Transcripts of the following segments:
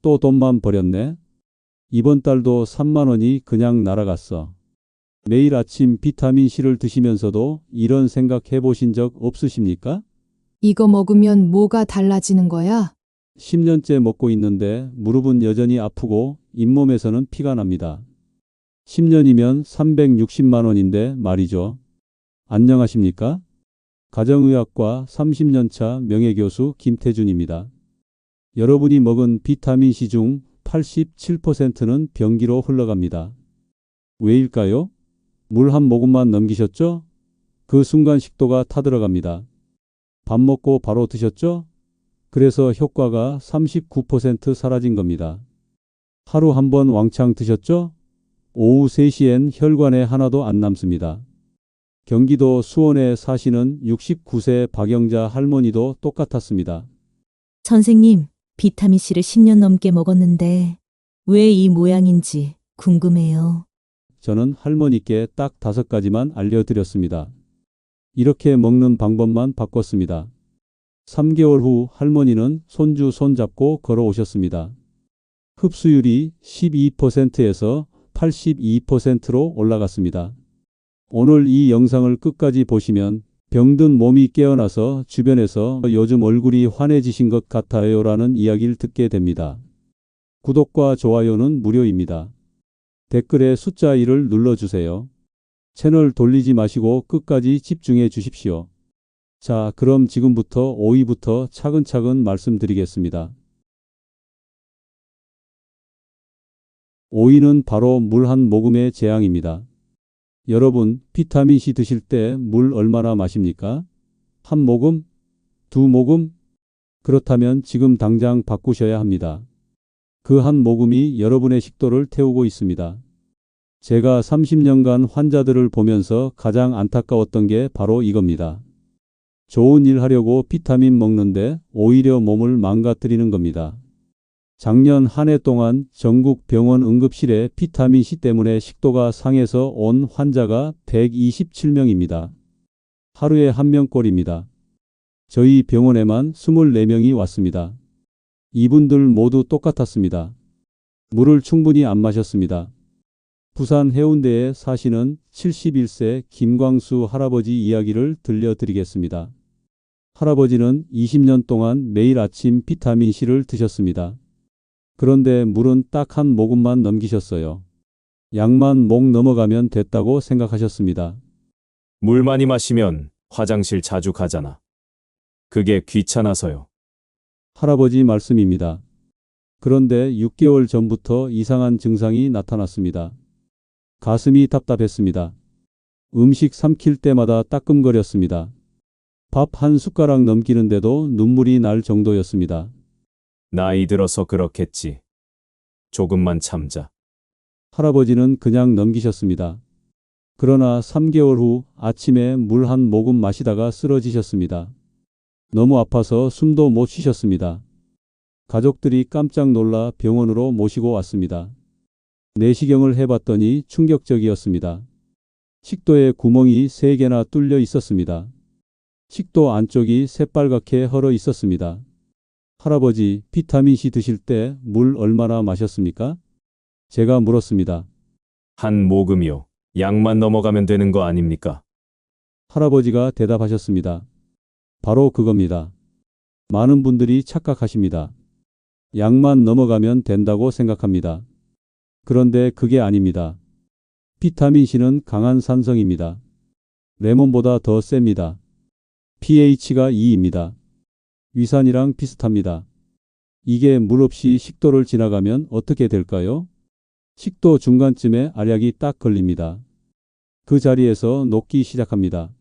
또 돈만 버렸네. 이번 달도 3만 원이 그냥 날아갔어. 매일 아침 비타민C를 드시면서도 이런 생각 해보신 적 없으십니까? 이거 먹으면 뭐가 달라지는 거야? 10년째 먹고 있는데 무릎은 여전히 아프고 잇몸에서는 피가 납니다. 10년이면 360만 원인데 말이죠. 안녕하십니까? 가정의학과 30년 차 명예교수 김태준입니다. 여러분이 먹은 비타민C 중 87%는 변기로 흘러갑니다. 왜일까요? 물 한 모금만 넘기셨죠? 그 순간 식도가 타들어갑니다. 밥 먹고 바로 드셨죠? 그래서 효과가 39% 사라진 겁니다. 하루 한 번 왕창 드셨죠? 오후 3시엔 혈관에 하나도 안 남습니다. 경기도 수원에 사시는 69세 박영자 할머니도 똑같았습니다. 선생님, 비타민C를 10년 넘게 먹었는데 왜 이 모양인지 궁금해요. 저는 할머니께 딱 5가지만 알려드렸습니다. 이렇게 먹는 방법만 바꿨습니다. 3개월 후 할머니는 손주 손잡고 걸어오셨습니다. 흡수율이 12%에서 82%로 올라갔습니다. 오늘 이 영상을 끝까지 보시면 병든 몸이 깨어나서 주변에서 요즘 얼굴이 환해지신 것 같아요 라는 이야기를 듣게 됩니다. 구독과 좋아요는 무료입니다. 댓글에 숫자 1을 눌러주세요. 채널 돌리지 마시고 끝까지 집중해 주십시오. 자, 그럼 지금부터 오이부터 차근차근 말씀드리겠습니다. 오이는 바로 물 한 모금의 재앙입니다. 여러분, 비타민C 드실 때 물 얼마나 마십니까? 한 모금? 두 모금? 그렇다면 지금 당장 바꾸셔야 합니다. 그 한 모금이 여러분의 식도를 태우고 있습니다. 제가 30년간 환자들을 보면서 가장 안타까웠던 게 바로 이겁니다. 좋은 일 하려고 비타민 먹는데 오히려 몸을 망가뜨리는 겁니다. 작년 한 해 동안 전국 병원 응급실에 비타민C 때문에 식도가 상해서 온 환자가 127명입니다. 하루에 1명꼴입니다. 저희 병원에만 24명이 왔습니다. 이분들 모두 똑같았습니다. 물을 충분히 안 마셨습니다. 부산 해운대에 사시는 71세 김광수 할아버지 이야기를 들려드리겠습니다. 할아버지는 20년 동안 매일 아침 비타민C를 드셨습니다. 그런데 물은 딱 한 모금만 넘기셨어요. 약만 목 넘어가면 됐다고 생각하셨습니다. 물 많이 마시면 화장실 자주 가잖아. 그게 귀찮아서요. 할아버지 말씀입니다. 그런데 6개월 전부터 이상한 증상이 나타났습니다. 가슴이 답답했습니다. 음식 삼킬 때마다 따끔거렸습니다. 밥 한 숟가락 넘기는데도 눈물이 날 정도였습니다. 나이 들어서 그렇겠지. 조금만 참자. 할아버지는 그냥 넘기셨습니다. 그러나 3개월 후 아침에 물 한 모금 마시다가 쓰러지셨습니다. 너무 아파서 숨도 못 쉬셨습니다. 가족들이 깜짝 놀라 병원으로 모시고 왔습니다. 내시경을 해봤더니 충격적이었습니다. 식도에 구멍이 3개나 뚫려 있었습니다. 식도 안쪽이 새빨갛게 헐어 있었습니다. 할아버지, 비타민C 드실 때 물 얼마나 마셨습니까? 제가 물었습니다. 한 모금이요. 약만 넘어가면 되는 거 아닙니까? 할아버지가 대답하셨습니다. 바로 그겁니다. 많은 분들이 착각하십니다. 약만 넘어가면 된다고 생각합니다. 그런데 그게 아닙니다. 비타민C는 강한 산성입니다. 레몬보다 더 셉니다. pH가 2입니다. 위산이랑 비슷합니다. 이게 물 없이 식도를 지나가면 어떻게 될까요? 식도 중간쯤에 알약이 딱 걸립니다. 그 자리에서 녹기 시작합니다.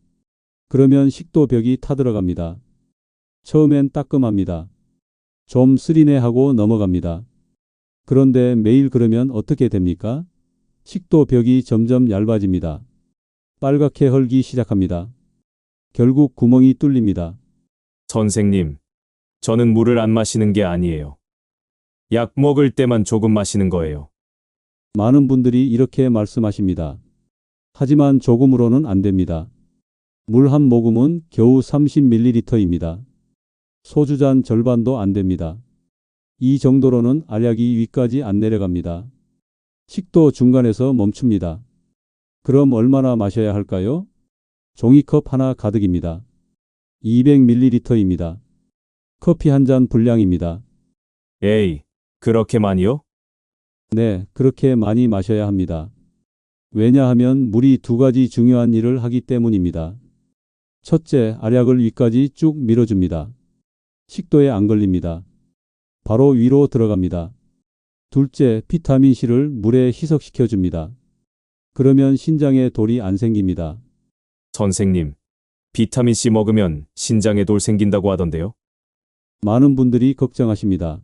그러면 식도벽이 타들어갑니다. 처음엔 따끔합니다. 좀 쓰리네 하고 넘어갑니다. 그런데 매일 그러면 어떻게 됩니까? 식도벽이 점점 얇아집니다. 빨갛게 헐기 시작합니다. 결국 구멍이 뚫립니다. 선생님, 저는 물을 안 마시는 게 아니에요. 약 먹을 때만 조금 마시는 거예요. 많은 분들이 이렇게 말씀하십니다. 하지만 조금으로는 안 됩니다. 물 한 모금은 겨우 30ml입니다. 소주 잔 절반도 안 됩니다. 이 정도로는 알약이 위까지 안 내려갑니다. 식도 중간에서 멈춥니다. 그럼 얼마나 마셔야 할까요? 종이컵 하나 가득입니다. 200ml입니다. 커피 한 잔 분량입니다. 에이, 그렇게 많이요? 네, 그렇게 많이 마셔야 합니다. 왜냐하면 물이 두 가지 중요한 일을 하기 때문입니다. 첫째, 알약을 위까지 쭉 밀어줍니다. 식도에 안 걸립니다. 바로 위로 들어갑니다. 둘째, 비타민C를 물에 희석시켜 줍니다. 그러면 신장에 돌이 안 생깁니다. 선생님, 비타민C 먹으면 신장에 돌 생긴다고 하던데요? 많은 분들이 걱정하십니다.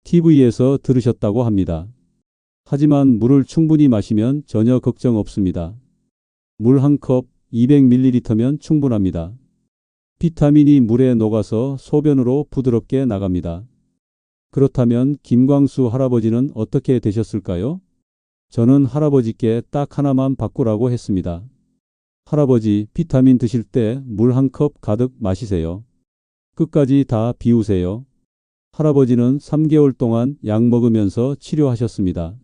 TV에서 들으셨다고 합니다. 하지만 물을 충분히 마시면 전혀 걱정 없습니다. 물 한 컵 200ml면 충분합니다. 비타민이 물에 녹아서 소변으로 부드럽게 나갑니다. 그렇다면 김광수 할아버지는 어떻게 되셨을까요? 저는 할아버지께 딱 하나만 바꾸라고 했습니다. 할아버지, 비타민 드실 때 물 한 컵 가득 마시세요. 끝까지 다 비우세요. 할아버지는 3개월 동안 약 먹으면서 치료하셨습니다.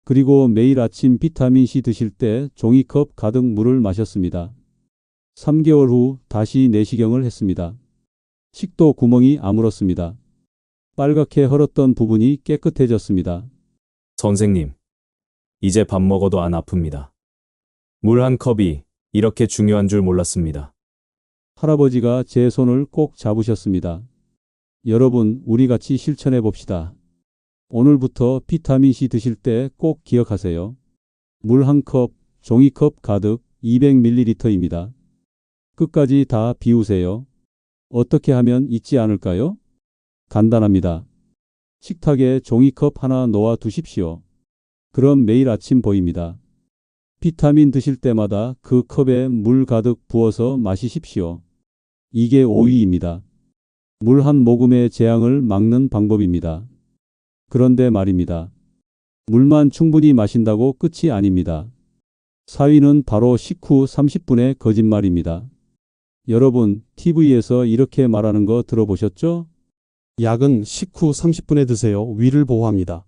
그리고 매일 아침 비타민C 드실 때 종이컵 가득 물을 마셨습니다. 3개월 후 다시 내시경을 했습니다. 식도 구멍이 아물었습니다. 빨갛게 헐었던 부분이 깨끗해졌습니다. 선생님, 이제 밥 먹어도 안 아픕니다. 물 한 컵이 이렇게 중요한 줄 몰랐습니다. 할아버지가 제 손을 꼭 잡으셨습니다. 여러분, 우리 같이 실천해 봅시다. 오늘부터 비타민C 드실 때 꼭 기억하세요. 물 한 컵, 종이컵 가득 200ml입니다. 끝까지 다 비우세요. 어떻게 하면 잊지 않을까요? 간단합니다. 식탁에 종이컵 하나 놓아 두십시오. 그럼 매일 아침 보입니다. 비타민 드실 때마다 그 컵에 물 가득 부어서 마시십시오. 이게 오이입니다. 물 한 모금의 재앙을 막는 방법입니다. 그런데 말입니다. 물만 충분히 마신다고 끝이 아닙니다. 4위는 바로 식후 30분의 거짓말입니다. 여러분, TV에서 이렇게 말하는 거 들어보셨죠? 약은 식후 30분에 드세요. 위를 보호합니다.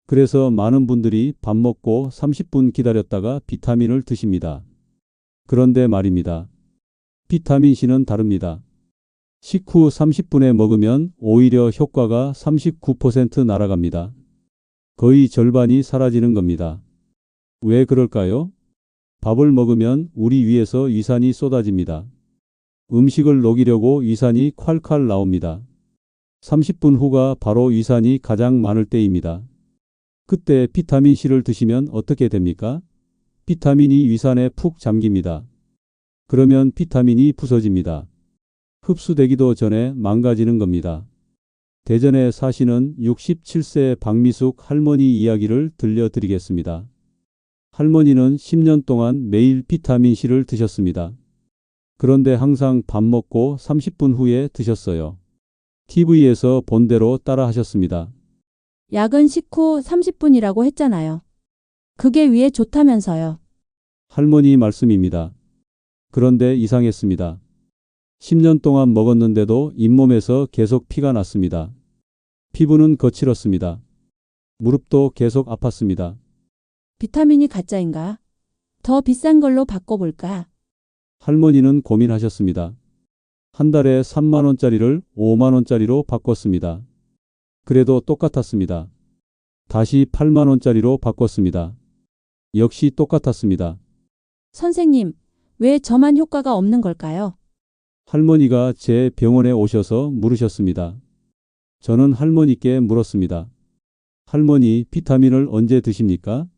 그래서 많은 분들이 밥 먹고 30분 기다렸다가 비타민을 드십니다. 그런데 말입니다. 비타민C는 다릅니다. 식후 30분에 먹으면 오히려 효과가 39% 날아갑니다. 거의 절반이 사라지는 겁니다. 왜 그럴까요? 밥을 먹으면 우리 위에서 위산이 쏟아집니다. 음식을 녹이려고 위산이 콸콸 나옵니다. 30분 후가 바로 위산이 가장 많을 때입니다. 그때 비타민C를 드시면 어떻게 됩니까? 비타민이 위산에 푹 잠깁니다. 그러면 비타민이 부서집니다. 흡수되기도 전에 망가지는 겁니다. 대전에 사시는 67세 박미숙 할머니 이야기를 들려드리겠습니다. 할머니는 10년 동안 매일 비타민C를 드셨습니다. 그런데 항상 밥 먹고 30분 후에 드셨어요. TV에서 본 대로 따라 하셨습니다. 약은 식후 30분이라고 했잖아요. 그게 위에 좋다면서요. 할머니 말씀입니다. 그런데 이상했습니다. 10년 동안 먹었는데도 잇몸에서 계속 피가 났습니다. 피부는 거칠었습니다. 무릎도 계속 아팠습니다. 비타민이 가짜인가? 더 비싼 걸로 바꿔볼까? 할머니는 고민하셨습니다. 한 달에 3만 원짜리를 5만 원짜리로 바꿨습니다. 그래도 똑같았습니다. 다시 8만 원짜리로 바꿨습니다. 역시 똑같았습니다. 선생님, 왜 저만 효과가 없는 걸까요? 할머니가 제 병원에 오셔서 물으셨습니다. 저는 할머니께 물었습니다. 할머니, 비타민을 언제 드십니까?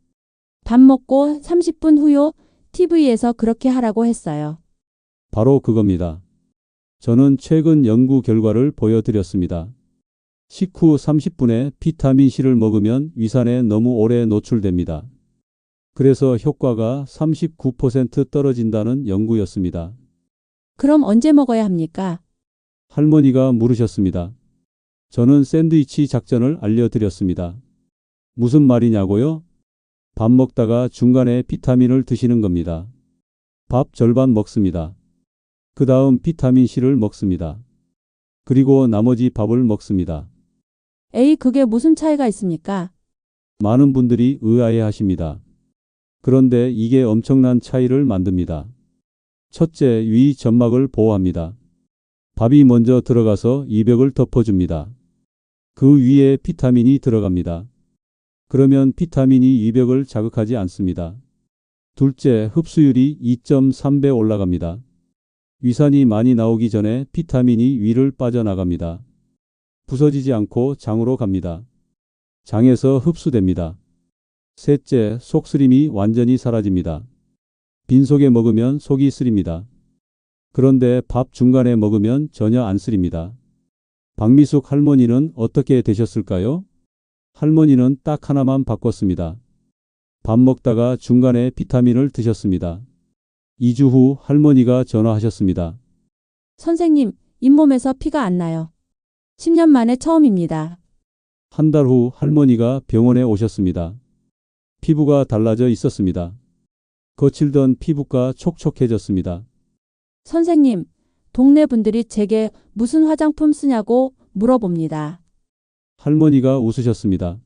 밥 먹고 30분 후요. TV에서 그렇게 하라고 했어요. 바로 그겁니다. 저는 최근 연구 결과를 보여드렸습니다. 식후 30분에 비타민C를 먹으면 위산에 너무 오래 노출됩니다. 그래서 효과가 39% 떨어진다는 연구였습니다. 그럼 언제 먹어야 합니까? 할머니가 물으셨습니다. 저는 샌드위치 작전을 알려드렸습니다. 무슨 말이냐고요? 밥 먹다가 중간에 비타민을 드시는 겁니다. 밥 절반 먹습니다. 그 다음 비타민C를 먹습니다. 그리고 나머지 밥을 먹습니다. 에이, 그게 무슨 차이가 있습니까? 많은 분들이 의아해 하십니다. 그런데 이게 엄청난 차이를 만듭니다. 첫째, 위 점막을 보호합니다. 밥이 먼저 들어가서 이벽을 덮어줍니다. 그 위에 비타민이 들어갑니다. 그러면 비타민이 이벽을 자극하지 않습니다. 둘째, 흡수율이 2.3배 올라갑니다. 위산이 많이 나오기 전에 비타민이 위를 빠져나갑니다. 부서지지 않고 장으로 갑니다. 장에서 흡수됩니다. 셋째, 속쓰림이 완전히 사라집니다. 빈속에 먹으면 속이 쓰립니다. 그런데 밥 중간에 먹으면 전혀 안 쓰립니다. 박미숙 할머니는 어떻게 되셨을까요? 할머니는 딱 하나만 바꿨습니다. 밥 먹다가 중간에 비타민을 드셨습니다. 2주 후 할머니가 전화하셨습니다. 선생님, 잇몸에서 피가 안 나요. 10년 만에 처음입니다. 한 달 후 할머니가 병원에 오셨습니다. 피부가 달라져 있었습니다. 거칠던 피부가 촉촉해졌습니다. 선생님, 동네 분들이 제게 무슨 화장품 쓰냐고 물어봅니다. 할머니가 웃으셨습니다.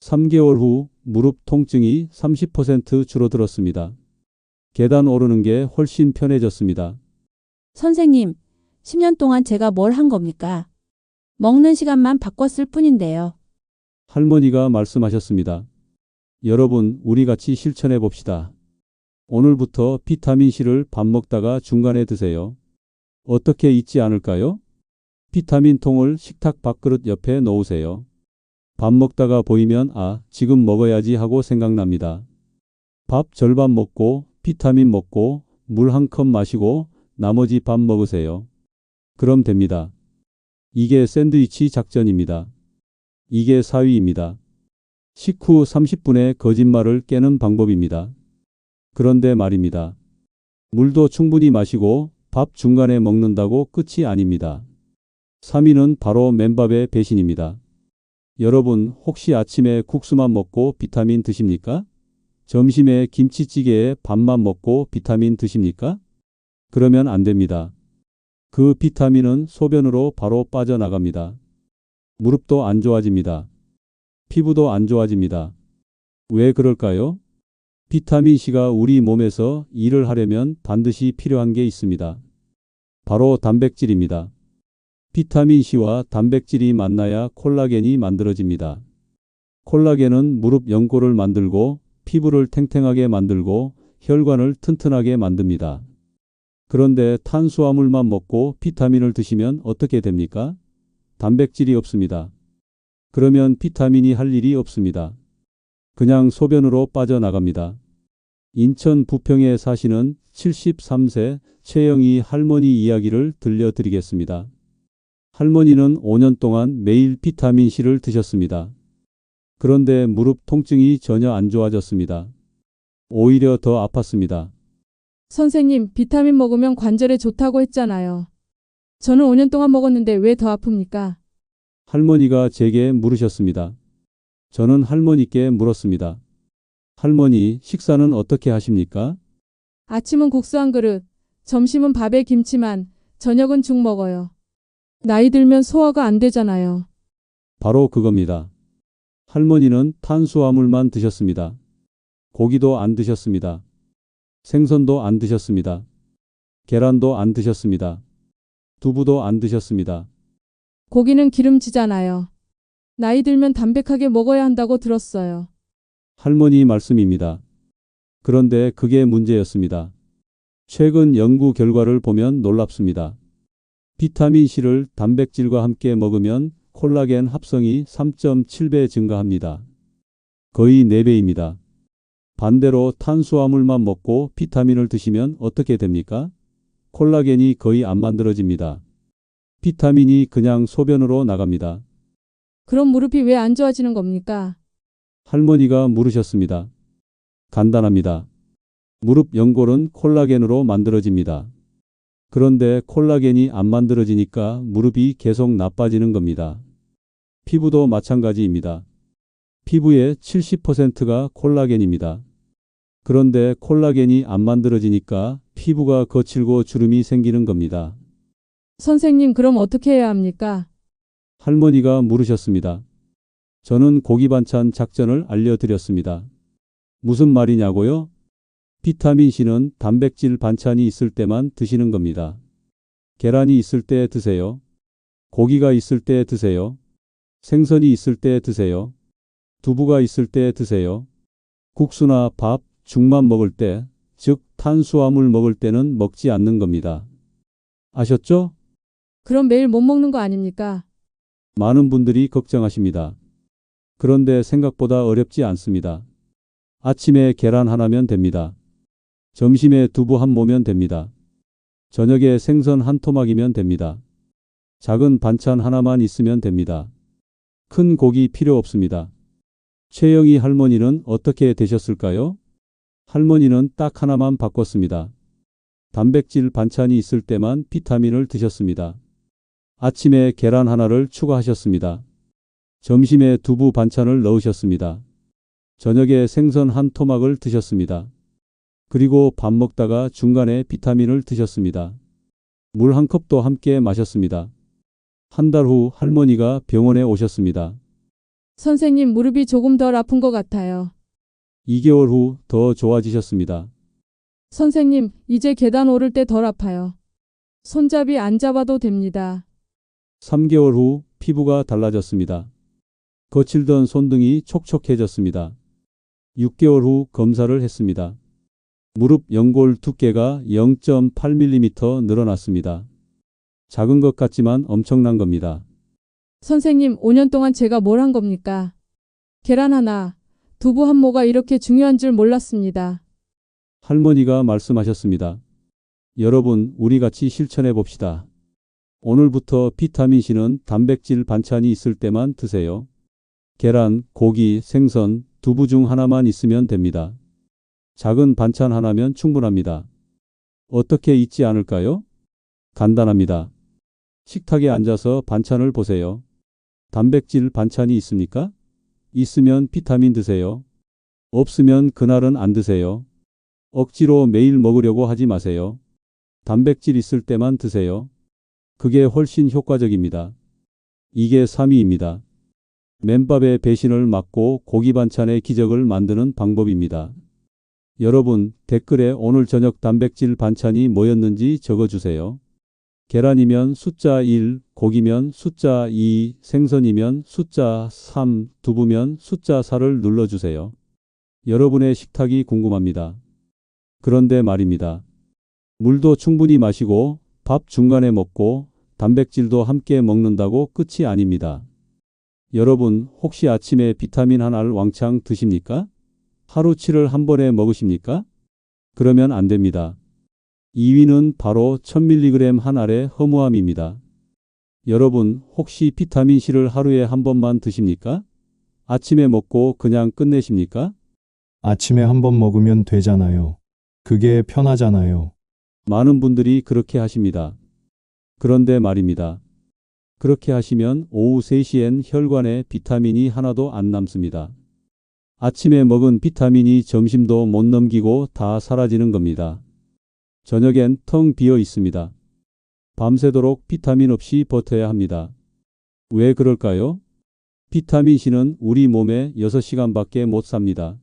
3개월 후 무릎 통증이 30% 줄어들었습니다. 계단 오르는 게 훨씬 편해졌습니다. 선생님, 10년 동안 제가 뭘 한 겁니까? 먹는 시간만 바꿨을 뿐인데요. 할머니가 말씀하셨습니다. 여러분, 우리 같이 실천해 봅시다. 오늘부터 비타민C를 밥 먹다가 중간에 드세요. 어떻게 잊지 않을까요? 비타민 통을 식탁 밥그릇 옆에 놓으세요. 밥 먹다가 보이면 지금 먹어야지 하고 생각납니다. 밥 절반 먹고 비타민 먹고 물 한 컵 마시고 나머지 밥 먹으세요. 그럼 됩니다. 이게 샌드위치 작전입니다. 이게 사위입니다. 식후 30분의 거짓말을 깨는 방법입니다. 그런데 말입니다. 물도 충분히 마시고 밥 중간에 먹는다고 끝이 아닙니다. 3위는 바로 맨밥의 배신입니다. 여러분, 혹시 아침에 국수만 먹고 비타민 드십니까? 점심에 김치찌개에 밥만 먹고 비타민 드십니까? 그러면 안 됩니다. 그 비타민은 소변으로 바로 빠져나갑니다. 무릎도 안 좋아집니다. 피부도 안 좋아집니다. 왜 그럴까요? 비타민C가 우리 몸에서 일을 하려면 반드시 필요한 게 있습니다. 바로 단백질입니다. 비타민C와 단백질이 만나야 콜라겐이 만들어집니다. 콜라겐은 무릎 연골을 만들고 피부를 탱탱하게 만들고 혈관을 튼튼하게 만듭니다. 그런데 탄수화물만 먹고 비타민을 드시면 어떻게 됩니까? 단백질이 없습니다. 그러면 비타민이 할 일이 없습니다. 그냥 소변으로 빠져나갑니다. 인천 부평에 사시는 73세 최영희 할머니 이야기를 들려드리겠습니다. 할머니는 5년 동안 매일 비타민C를 드셨습니다. 그런데 무릎 통증이 전혀 안 좋아졌습니다. 오히려 더 아팠습니다. 선생님, 비타민 먹으면 관절에 좋다고 했잖아요. 저는 5년 동안 먹었는데 왜 더 아픕니까? 할머니가 제게 물으셨습니다. 저는 할머니께 물었습니다. 할머니, 식사는 어떻게 하십니까? 아침은 국수 한 그릇, 점심은 밥에 김치만, 저녁은 죽 먹어요. 나이 들면 소화가 안 되잖아요. 바로 그겁니다. 할머니는 탄수화물만 드셨습니다. 고기도 안 드셨습니다. 생선도 안 드셨습니다. 계란도 안 드셨습니다. 두부도 안 드셨습니다. 고기는 기름지잖아요. 나이 들면 담백하게 먹어야 한다고 들었어요. 할머니 말씀입니다. 그런데 그게 문제였습니다. 최근 연구 결과를 보면 놀랍습니다. 비타민C를 단백질과 함께 먹으면 콜라겐 합성이 3.7배 증가합니다. 거의 4배입니다. 반대로 탄수화물만 먹고 비타민을 드시면 어떻게 됩니까? 콜라겐이 거의 안 만들어집니다. 비타민이 그냥 소변으로 나갑니다. 그럼 무릎이 왜 안 좋아지는 겁니까? 할머니가 물으셨습니다. 간단합니다. 무릎 연골은 콜라겐으로 만들어집니다. 그런데 콜라겐이 안 만들어지니까 무릎이 계속 나빠지는 겁니다. 피부도 마찬가지입니다. 피부의 70%가 콜라겐입니다. 그런데 콜라겐이 안 만들어지니까 피부가 거칠고 주름이 생기는 겁니다. 선생님, 그럼 어떻게 해야 합니까? 할머니가 물으셨습니다. 저는 고기 반찬 작전을 알려드렸습니다. 무슨 말이냐고요? 비타민C는 단백질 반찬이 있을 때만 드시는 겁니다. 계란이 있을 때 드세요. 고기가 있을 때 드세요. 생선이 있을 때 드세요. 두부가 있을 때 드세요. 국수나 밥, 죽만 먹을 때, 즉 탄수화물 먹을 때는 먹지 않는 겁니다. 아셨죠? 그럼 매일 못 먹는 거 아닙니까? 많은 분들이 걱정하십니다. 그런데 생각보다 어렵지 않습니다. 아침에 계란 하나면 됩니다. 점심에 두부 한 모면 됩니다. 저녁에 생선 한 토막이면 됩니다. 작은 반찬 하나만 있으면 됩니다. 큰 고기 필요 없습니다. 최영희 할머니는 어떻게 되셨을까요? 할머니는 딱 하나만 바꿨습니다. 단백질 반찬이 있을 때만 비타민을 드셨습니다. 아침에 계란 하나를 추가하셨습니다. 점심에 두부 반찬을 넣으셨습니다. 저녁에 생선 한 토막을 드셨습니다. 그리고 밥 먹다가 중간에 비타민을 드셨습니다. 물 한 컵도 함께 마셨습니다. 한 달 후 할머니가 병원에 오셨습니다. 선생님, 무릎이 조금 덜 아픈 것 같아요. 2개월 후 더 좋아지셨습니다. 선생님, 이제 계단 오를 때 덜 아파요. 손잡이 안 잡아도 됩니다. 3개월 후 피부가 달라졌습니다. 거칠던 손등이 촉촉해졌습니다. 6개월 후 검사를 했습니다. 무릎 연골 두께가 0.8mm 늘어났습니다. 작은 것 같지만 엄청난 겁니다. 선생님, 5년 동안 제가 뭘 한 겁니까? 계란 하나, 두부 한 모가 이렇게 중요한 줄 몰랐습니다. 할머니가 말씀하셨습니다. 여러분, 우리 같이 실천해 봅시다. 오늘부터 비타민C는 단백질 반찬이 있을 때만 드세요. 계란, 고기, 생선, 두부 중 하나만 있으면 됩니다. 작은 반찬 하나면 충분합니다. 어떻게 잊지 않을까요? 간단합니다. 식탁에 앉아서 반찬을 보세요. 단백질 반찬이 있습니까? 있으면 비타민 드세요. 없으면 그날은 안 드세요. 억지로 매일 먹으려고 하지 마세요. 단백질 있을 때만 드세요. 그게 훨씬 효과적입니다. 이게 3위입니다. 맨밥의 배신을 막고 고기 반찬의 기적을 만드는 방법입니다. 여러분, 댓글에 오늘 저녁 단백질 반찬이 뭐였는지 적어주세요. 계란이면 숫자 1, 고기면 숫자 2, 생선이면 숫자 3, 두부면 숫자 4를 눌러주세요. 여러분의 식탁이 궁금합니다. 그런데 말입니다. 물도 충분히 마시고 밥 중간에 먹고 단백질도 함께 먹는다고 끝이 아닙니다. 여러분, 혹시 아침에 비타민 한 알 왕창 드십니까? 하루치를 한 번에 먹으십니까? 그러면 안 됩니다. 2위는 바로 1000mg 한 알의 허무함입니다. 여러분, 혹시 비타민C를 하루에 한 번만 드십니까? 아침에 먹고 그냥 끝내십니까? 아침에 한 번 먹으면 되잖아요. 그게 편하잖아요. 많은 분들이 그렇게 하십니다. 그런데 말입니다. 그렇게 하시면 오후 3시엔 혈관에 비타민이 하나도 안 남습니다. 아침에 먹은 비타민이 점심도 못 넘기고 다 사라지는 겁니다. 저녁엔 텅 비어 있습니다. 밤새도록 비타민 없이 버텨야 합니다. 왜 그럴까요? 비타민C는 우리 몸에 6시간밖에 못 삽니다.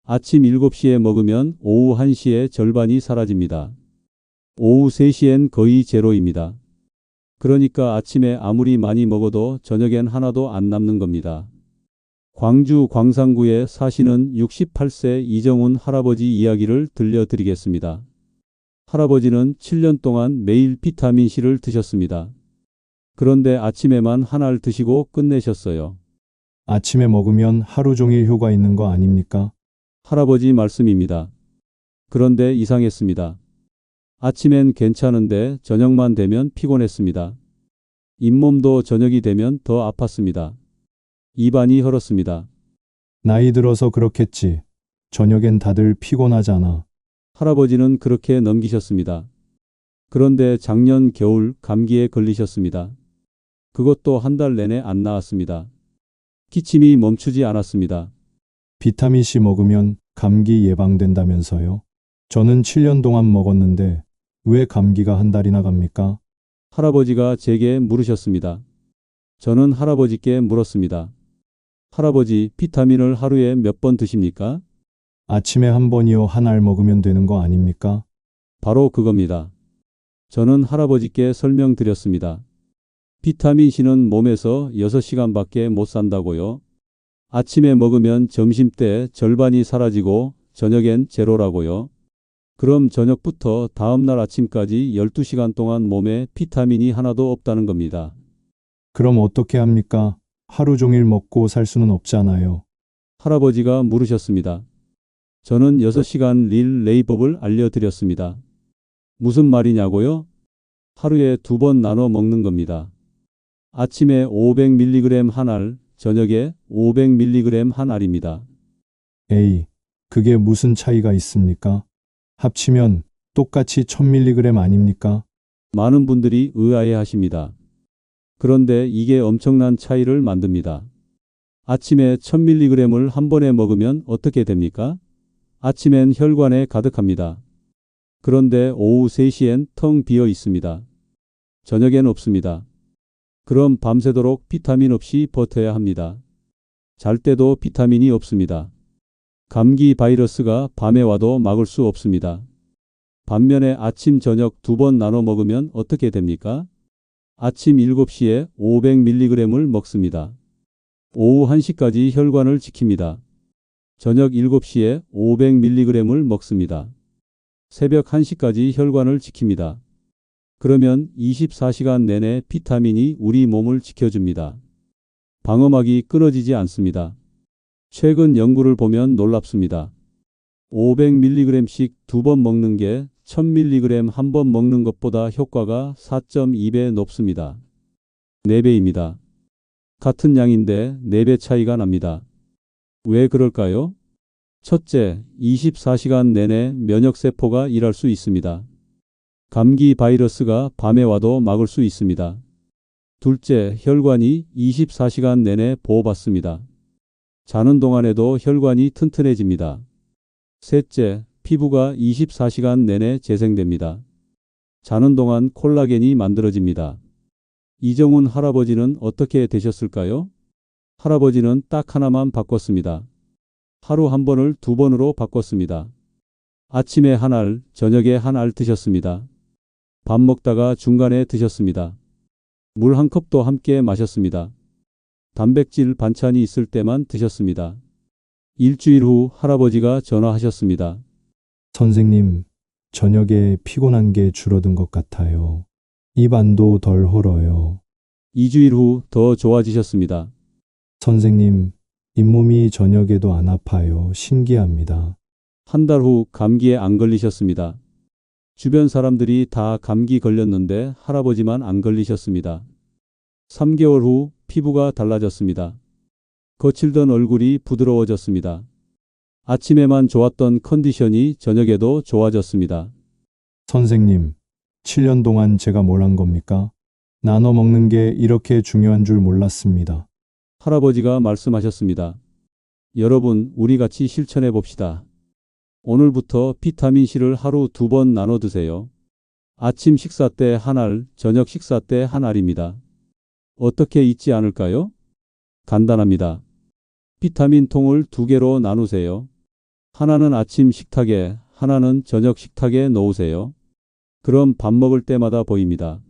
아침 7시에 먹으면 오후 1시에 절반이 사라집니다. 오후 3시엔 거의 제로입니다. 그러니까 아침에 아무리 많이 먹어도 저녁엔 하나도 안 남는 겁니다. 광주 광산구에 사시는 68세 이정훈 할아버지 이야기를 들려드리겠습니다. 할아버지는 7년 동안 매일 비타민C를 드셨습니다. 그런데 아침에만 한 알 드시고 끝내셨어요. 아침에 먹으면 하루 종일 효과 있는 거 아닙니까? 할아버지 말씀입니다. 그런데 이상했습니다. 아침엔 괜찮은데 저녁만 되면 피곤했습니다. 잇몸도 저녁이 되면 더 아팠습니다. 입안이 헐었습니다. 나이 들어서 그렇겠지. 저녁엔 다들 피곤하잖아. 할아버지는 그렇게 넘기셨습니다. 그런데 작년 겨울 감기에 걸리셨습니다. 그것도 한 달 내내 안 나았습니다. 기침이 멈추지 않았습니다. 비타민C 먹으면 감기 예방된다면서요? 저는 7년 동안 먹었는데 왜 감기가 한 달이나 갑니까? 할아버지가 제게 물으셨습니다. 저는 할아버지께 물었습니다. 할아버지, 비타민을 하루에 몇 번 드십니까? 아침에 한 번이요. 한 알 먹으면 되는 거 아닙니까? 바로 그겁니다. 저는 할아버지께 설명드렸습니다. 비타민C는 몸에서 6시간밖에 못 산다고요. 아침에 먹으면 점심때 절반이 사라지고 저녁엔 제로라고요. 그럼 저녁부터 다음날 아침까지 12시간 동안 몸에 비타민이 하나도 없다는 겁니다. 그럼 어떻게 합니까? 하루 종일 먹고 살 수는 없잖아요. 할아버지가 물으셨습니다. 저는 6시간 릴레이법을 알려드렸습니다. 무슨 말이냐고요? 하루에 2번 나눠 먹는 겁니다. 아침에 500mg 한 알, 저녁에 500mg 한 알입니다. 에이, 그게 무슨 차이가 있습니까? 합치면 똑같이 1000mg 아닙니까? 많은 분들이 의아해 하십니다. 그런데 이게 엄청난 차이를 만듭니다. 아침에 1000mg을 한 번에 먹으면 어떻게 됩니까? 아침엔 혈관에 가득합니다. 그런데 오후 3시엔 텅 비어 있습니다. 저녁엔 없습니다. 그럼 밤새도록 비타민 없이 버텨야 합니다. 잘 때도 비타민이 없습니다. 감기 바이러스가 밤에 와도 막을 수 없습니다. 반면에 아침 저녁 2번 나눠 먹으면 어떻게 됩니까? 아침 7시에 500mg을 먹습니다. 오후 1시까지 혈관을 지킵니다. 저녁 7시에 500mg을 먹습니다. 새벽 1시까지 혈관을 지킵니다. 그러면 24시간 내내 비타민이 우리 몸을 지켜줍니다. 방어막이 끊어지지 않습니다. 최근 연구를 보면 놀랍습니다. 500mg씩 2번 먹는 게 1000mg 한 번 먹는 것보다 효과가 4.2배 높습니다. 4배입니다. 같은 양인데 4배 차이가 납니다. 왜 그럴까요? 첫째, 24시간 내내 면역세포가 일할 수 있습니다. 감기 바이러스가 밤에 와도 막을 수 있습니다. 둘째, 혈관이 24시간 내내 보호받습니다. 자는 동안에도 혈관이 튼튼해집니다. 셋째, 피부가 24시간 내내 재생됩니다. 자는 동안 콜라겐이 만들어집니다. 이정훈 할아버지는 어떻게 되셨을까요? 할아버지는 딱 하나만 바꿨습니다. 하루 한 번을 2번으로 바꿨습니다. 아침에 한 알, 저녁에 한 알 드셨습니다. 밥 먹다가 중간에 드셨습니다. 물 한 컵도 함께 마셨습니다. 단백질 반찬이 있을 때만 드셨습니다. 일주일 후 할아버지가 전화하셨습니다. 선생님, 저녁에 피곤한 게 줄어든 것 같아요. 입안도 덜 헐어요. 2주일 후 더 좋아지셨습니다. 선생님, 잇몸이 저녁에도 안 아파요. 신기합니다. 한 달 후 감기에 안 걸리셨습니다. 주변 사람들이 다 감기 걸렸는데 할아버지만 안 걸리셨습니다. 3개월 후 피부가 달라졌습니다. 거칠던 얼굴이 부드러워졌습니다. 아침에만 좋았던 컨디션이 저녁에도 좋아졌습니다. 선생님, 7년 동안 제가 뭘 한 겁니까? 나눠 먹는 게 이렇게 중요한 줄 몰랐습니다. 할아버지가 말씀하셨습니다. 여러분, 우리 같이 실천해 봅시다. 오늘부터 비타민C를 하루 2번 나눠 드세요. 아침 식사 때 한 알, 저녁 식사 때 한 알입니다. 어떻게 잊지 않을까요? 간단합니다. 비타민 통을 2개로 나누세요. 하나는 아침 식탁에, 하나는 저녁 식탁에 놓으세요. 그럼 밥 먹을 때마다 보입니다.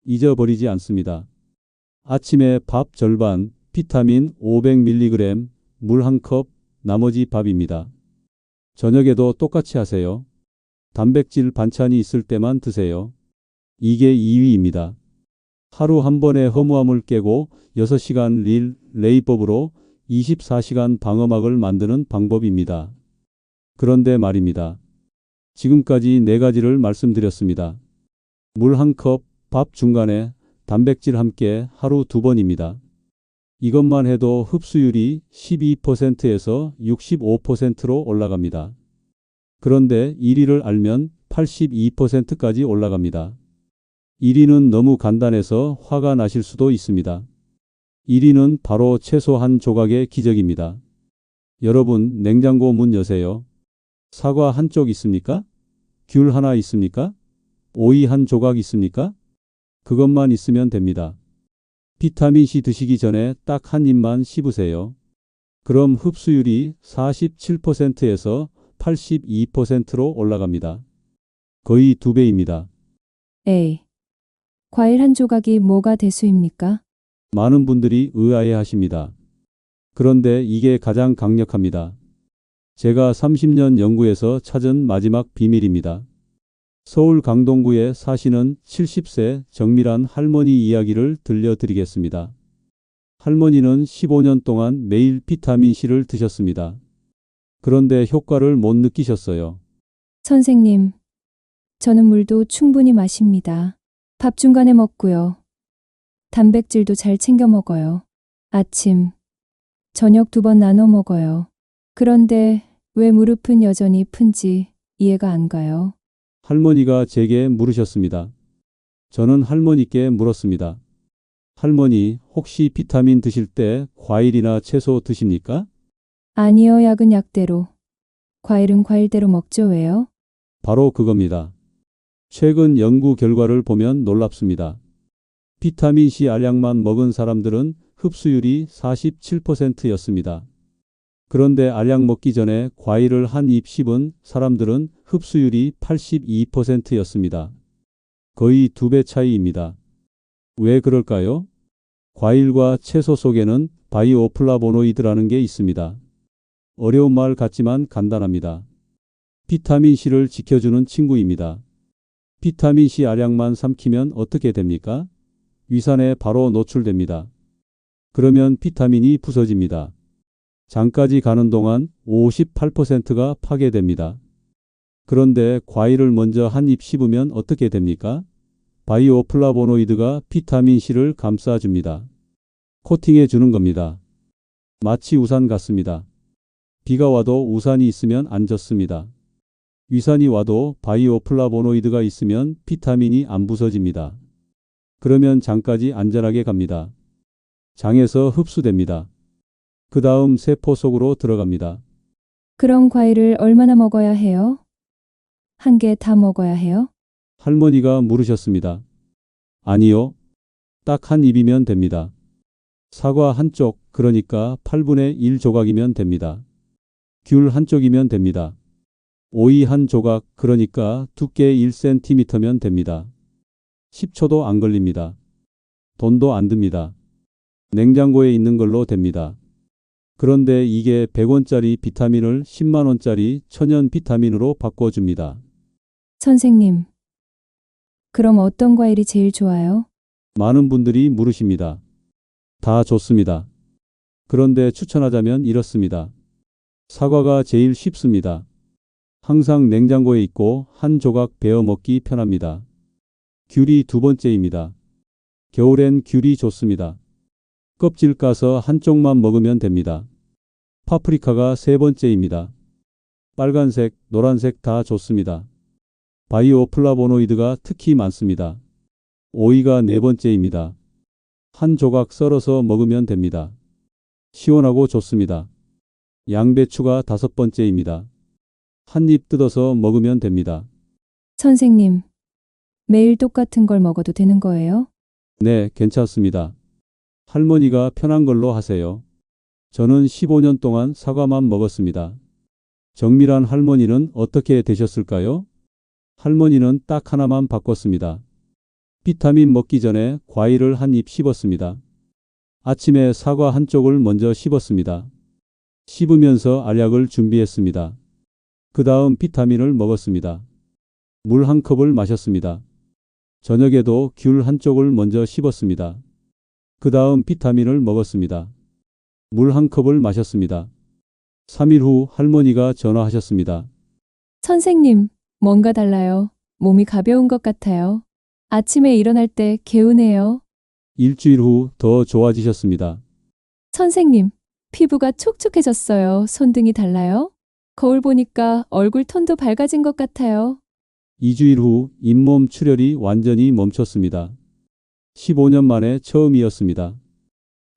잊어버리지 않습니다. 아침에 밥 절반, 비타민 500mg, 물 1컵, 나머지 밥입니다. 저녁에도 똑같이 하세요. 단백질 반찬이 있을 때만 드세요. 이게 2위입니다. 하루 한 번의 허무함을 깨고 6시간 릴레이법으로 24시간 방어막을 만드는 방법입니다. 그런데 말입니다. 지금까지 4가지를 말씀드렸습니다. 물 1컵, 밥 중간에, 단백질 함께 하루 2번입니다. 이것만 해도 흡수율이 12%에서 65%로 올라갑니다. 그런데 1위를 알면 82%까지 올라갑니다. 1위는 너무 간단해서 화가 나실 수도 있습니다. 1위는 바로 채소 한 조각의 기적입니다. 여러분, 냉장고 문 여세요. 사과 한쪽 있습니까? 귤 하나 있습니까? 오이 한 조각 있습니까? 그것만 있으면 됩니다. 비타민C 드시기 전에 딱 한 입만 씹으세요. 그럼 흡수율이 47%에서 82%로 올라갑니다. 거의 2배입니다. A. 과일 한 조각이 뭐가 대수입니까? 많은 분들이 의아해 하십니다. 그런데 이게 가장 강력합니다. 제가 30년 연구에서 찾은 마지막 비밀입니다. 서울 강동구에 사시는 70세 정밀한 할머니 이야기를 들려드리겠습니다. 할머니는 15년 동안 매일 비타민C를 드셨습니다. 그런데 효과를 못 느끼셨어요. 선생님, 저는 물도 충분히 마십니다. 밥 중간에 먹고요. 단백질도 잘 챙겨 먹어요. 아침, 저녁 2번 나눠 먹어요. 그런데 왜 무릎은 여전히 푼지 이해가 안 가요. 할머니가 제게 물으셨습니다. 저는 할머니께 물었습니다. 할머니, 혹시 비타민 드실 때 과일이나 채소 드십니까? 아니요, 약은 약대로. 과일은 과일대로 먹죠, 왜요? 바로 그겁니다. 최근 연구 결과를 보면 놀랍습니다. 비타민C 알약만 먹은 사람들은 흡수율이 47%였습니다. 그런데 알약 먹기 전에 과일을 한 입 씹은 사람들은 흡수율이 82%였습니다. 거의 2배 차이입니다. 왜 그럴까요? 과일과 채소 속에는 바이오플라보노이드라는 게 있습니다. 어려운 말 같지만 간단합니다. 비타민C를 지켜주는 친구입니다. 비타민C 알약만 삼키면 어떻게 됩니까? 위산에 바로 노출됩니다. 그러면 비타민이 부서집니다. 장까지 가는 동안 58%가 파괴됩니다. 그런데 과일을 먼저 한 입 씹으면 어떻게 됩니까? 바이오플라보노이드가 비타민C를 감싸줍니다. 코팅해 주는 겁니다. 마치 우산 같습니다. 비가 와도 우산이 있으면 안 젖습니다. 위산이 와도 바이오플라보노이드가 있으면 비타민이 안 부서집니다. 그러면 장까지 안전하게 갑니다. 장에서 흡수됩니다. 그 다음 세포 속으로 들어갑니다. 그럼 과일을 얼마나 먹어야 해요? 한 개 다 먹어야 해요? 할머니가 물으셨습니다. 아니요. 딱 한 입이면 됩니다. 사과 한쪽, 그러니까 8분의 1 조각이면 됩니다. 귤 한쪽이면 됩니다. 오이 한 조각, 그러니까 두께 1cm면 됩니다. 10초도 안 걸립니다. 돈도 안 듭니다. 냉장고에 있는 걸로 됩니다. 그런데 이게 100원짜리 비타민을 10만 원짜리 천연 비타민으로 바꿔줍니다. 선생님, 그럼 어떤 과일이 제일 좋아요? 많은 분들이 물으십니다. 다 좋습니다. 그런데 추천하자면 이렇습니다. 사과가 제일 쉽습니다. 항상 냉장고에 있고 한 조각 베어 먹기 편합니다. 귤이 두 번째입니다. 겨울엔 귤이 좋습니다. 껍질 까서 한쪽만 먹으면 됩니다. 파프리카가 세 번째입니다. 빨간색, 노란색 다 좋습니다. 바이오플라보노이드가 특히 많습니다. 오이가 네 번째입니다. 한 조각 썰어서 먹으면 됩니다. 시원하고 좋습니다. 양배추가 다섯 번째입니다. 한 입 뜯어서 먹으면 됩니다. 선생님, 매일 똑같은 걸 먹어도 되는 거예요? 네, 괜찮습니다. 할머니가 편한 걸로 하세요. 저는 15년 동안 사과만 먹었습니다. 정밀한 할머니는 어떻게 되셨을까요? 할머니는 딱 하나만 바꿨습니다. 비타민 먹기 전에 과일을 한 입 씹었습니다. 아침에 사과 한쪽을 먼저 씹었습니다. 씹으면서 알약을 준비했습니다. 그 다음 비타민을 먹었습니다. 물 한 컵을 마셨습니다. 저녁에도 귤 한쪽을 먼저 씹었습니다. 그 다음 비타민을 먹었습니다. 물 한 컵을 마셨습니다. 3일 후 할머니가 전화하셨습니다. 선생님, 뭔가 달라요. 몸이 가벼운 것 같아요. 아침에 일어날 때 개운해요. 일주일 후 더 좋아지셨습니다. 선생님, 피부가 촉촉해졌어요. 손등이 달라요. 거울 보니까 얼굴 톤도 밝아진 것 같아요. 2주일 후 잇몸 출혈이 완전히 멈췄습니다. 15년 만에 처음이었습니다.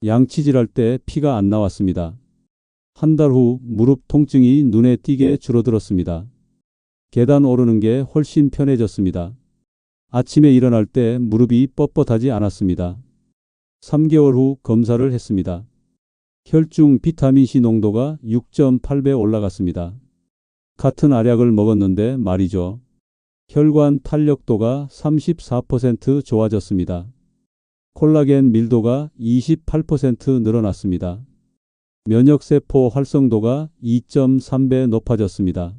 양치질할 때 피가 안 나왔습니다. 한 달 후 무릎 통증이 눈에 띄게 줄어들었습니다. 계단 오르는 게 훨씬 편해졌습니다. 아침에 일어날 때 무릎이 뻣뻣하지 않았습니다. 3개월 후 검사를 했습니다. 혈중 비타민C 농도가 6.8배 올라갔습니다. 같은 알약을 먹었는데 말이죠. 혈관 탄력도가 34% 좋아졌습니다. 콜라겐 밀도가 28% 늘어났습니다. 면역세포 활성도가 2.3배 높아졌습니다.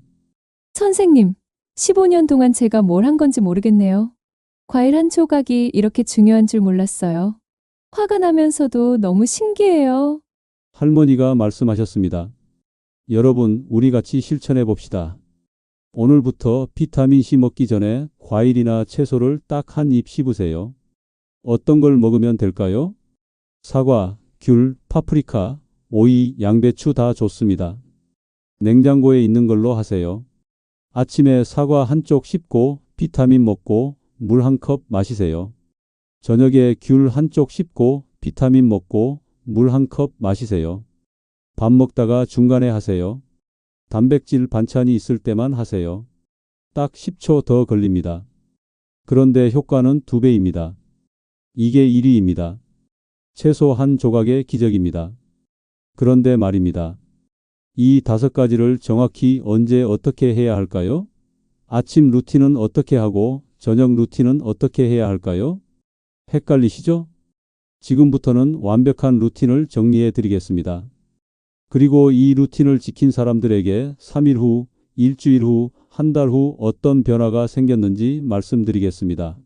선생님, 15년 동안 제가 뭘 한 건지 모르겠네요. 과일 한 조각이 이렇게 중요한 줄 몰랐어요. 화가 나면서도 너무 신기해요. 할머니가 말씀하셨습니다. 여러분, 우리 같이 실천해 봅시다. 오늘부터 비타민C 먹기 전에 과일이나 채소를 딱 한 입 씹으세요. 어떤 걸 먹으면 될까요? 사과, 귤, 파프리카, 오이, 양배추 다 좋습니다. 냉장고에 있는 걸로 하세요. 아침에 사과 한쪽 씹고 비타민 먹고 물 한 컵 마시세요. 저녁에 귤 한쪽 씹고 비타민 먹고 물 한 컵 마시세요. 밥 먹다가 중간에 하세요. 단백질 반찬이 있을 때만 하세요. 딱 10초 더 걸립니다. 그런데 효과는 2배입니다. 이게 1위입니다. 채소 한 조각의 기적입니다. 그런데 말입니다. 이 5가지를 정확히 언제 어떻게 해야 할까요? 아침 루틴은 어떻게 하고 저녁 루틴은 어떻게 해야 할까요? 헷갈리시죠? 지금부터는 완벽한 루틴을 정리해 드리겠습니다. 그리고 이 루틴을 지킨 사람들에게 3일 후, 일주일 후, 한 달 후 어떤 변화가 생겼는지 말씀드리겠습니다.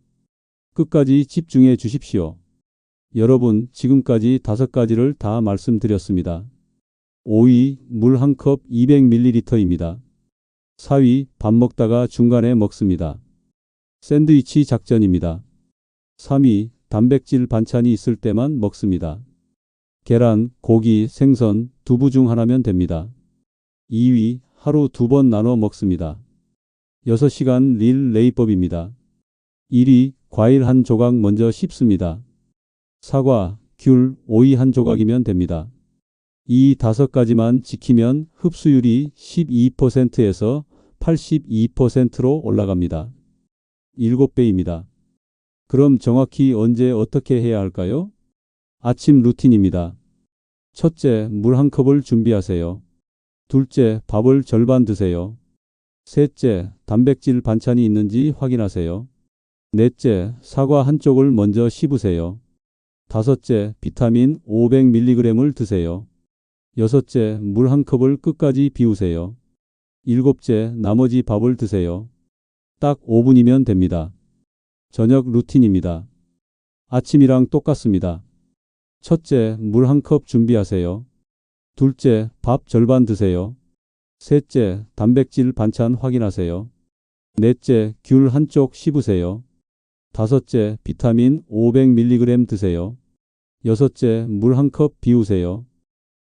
끝까지 집중해 주십시오. 여러분, 지금까지 5가지를 다 말씀드렸습니다. 5위, 물 한 컵 200ml입니다. 4위, 밥 먹다가 중간에 먹습니다. 샌드위치 작전입니다. 3위, 단백질 반찬이 있을 때만 먹습니다. 계란, 고기, 생선, 두부 중 하나면 됩니다. 2위, 하루 2번 나눠 먹습니다. 6시간 릴레이법입니다. 1위, 과일 한 조각 먼저 씹습니다. 사과, 귤, 오이 한 조각이면 됩니다. 이 5가지만 지키면 흡수율이 12%에서 82%로 올라갑니다. 7배입니다. 그럼 정확히 언제 어떻게 해야 할까요? 아침 루틴입니다. 첫째, 물 한 컵을 준비하세요. 둘째, 밥을 절반 드세요. 셋째, 단백질 반찬이 있는지 확인하세요. 넷째, 사과 한쪽을 먼저 씹으세요. 다섯째, 비타민 500mg을 드세요. 여섯째, 물 한 컵을 끝까지 비우세요. 일곱째, 나머지 밥을 드세요. 딱 5분이면 됩니다. 저녁 루틴입니다. 아침이랑 똑같습니다. 첫째, 물 한 컵 준비하세요. 둘째, 밥 절반 드세요. 셋째, 단백질 반찬 확인하세요. 넷째, 귤 한쪽 씹으세요. 다섯째, 비타민 500mg 드세요. 여섯째, 물 한 컵 비우세요.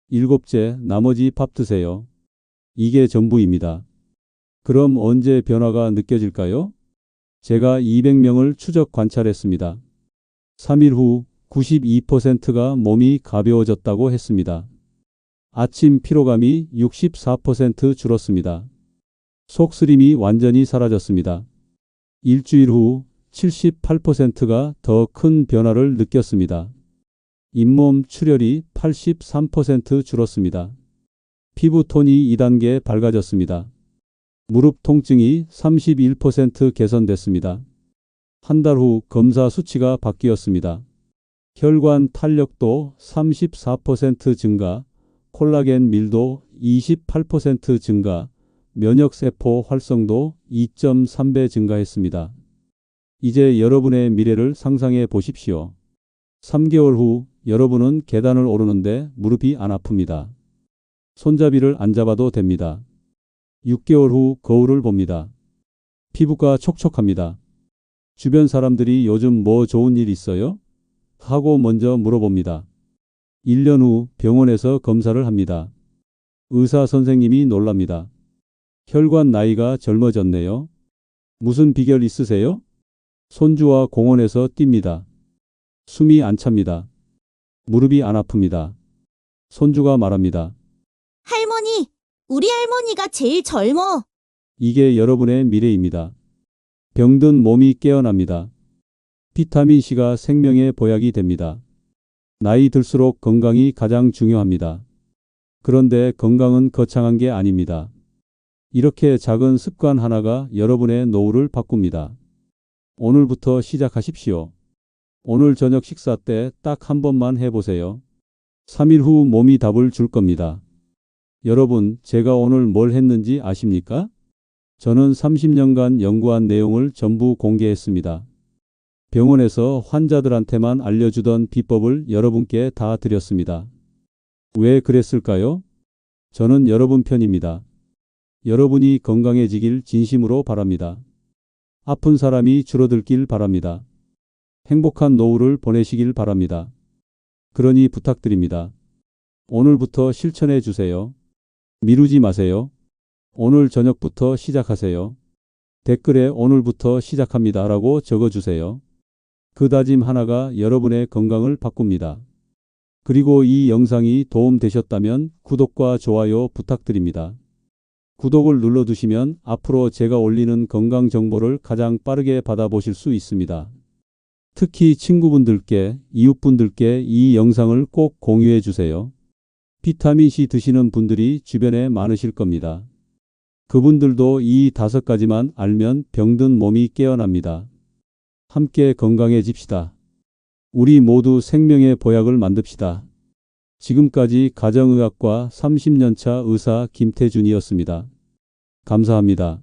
일곱째, 나머지 밥 드세요. 이게 전부입니다. 그럼 언제 변화가 느껴질까요? 제가 200명을 추적 관찰했습니다. 3일 후 92%가 몸이 가벼워졌다고 했습니다. 아침 피로감이 64% 줄었습니다. 속쓰림이 완전히 사라졌습니다. 일주일 후 78%가 더 큰 변화를 느꼈습니다. 잇몸 출혈이 83% 줄었습니다. 피부 톤이 2단계 밝아졌습니다. 무릎 통증이 31% 개선됐습니다. 한 달 후 검사 수치가 바뀌었습니다. 혈관 탄력도 34% 증가, 콜라겐 밀도 28% 증가, 면역세포 활성도 2.3배 증가했습니다. 이제 여러분의 미래를 상상해 보십시오. 3개월 후 여러분은 계단을 오르는데 무릎이 안 아픕니다. 손잡이를 안 잡아도 됩니다. 6개월 후 거울을 봅니다. 피부가 촉촉합니다. 주변 사람들이 요즘 뭐 좋은 일 있어요? 하고 먼저 물어봅니다. 1년 후 병원에서 검사를 합니다. 의사 선생님이 놀랍니다. 혈관 나이가 젊어졌네요. 무슨 비결 있으세요? 손주와 공원에서 뜁니다. 숨이 안 찹니다. 무릎이 안 아픕니다. 손주가 말합니다. 할머니, 우리 할머니가 제일 젊어. 이게 여러분의 미래입니다. 병든 몸이 깨어납니다. 비타민C가 생명의 보약이 됩니다. 나이 들수록 건강이 가장 중요합니다. 그런데 건강은 거창한 게 아닙니다. 이렇게 작은 습관 하나가 여러분의 노후를 바꿉니다. 오늘부터 시작하십시오. 오늘 저녁 식사 때 딱 한 번만 해보세요. 3일 후 몸이 답을 줄 겁니다. 여러분, 제가 오늘 뭘 했는지 아십니까? 저는 30년간 연구한 내용을 전부 공개했습니다. 병원에서 환자들한테만 알려주던 비법을 여러분께 다 드렸습니다. 왜 그랬을까요? 저는 여러분 편입니다. 여러분이 건강해지길 진심으로 바랍니다. 아픈 사람이 줄어들길 바랍니다. 행복한 노후를 보내시길 바랍니다. 그러니 부탁드립니다. 오늘부터 실천해 주세요. 미루지 마세요. 오늘 저녁부터 시작하세요. 댓글에 오늘부터 시작합니다라고 적어주세요. 그 다짐 하나가 여러분의 건강을 바꿉니다. 그리고 이 영상이 도움되셨다면 구독과 좋아요 부탁드립니다. 구독을 눌러두시면 앞으로 제가 올리는 건강 정보를 가장 빠르게 받아보실 수 있습니다. 특히 친구분들께, 이웃분들께 이 영상을 꼭 공유해 주세요. 비타민C 드시는 분들이 주변에 많으실 겁니다. 그분들도 이 5가지만 알면 병든 몸이 깨어납니다. 함께 건강해집시다. 우리 모두 생명의 보약을 만듭시다. 지금까지 가정의학과 30년차 의사 김태준이었습니다. 감사합니다.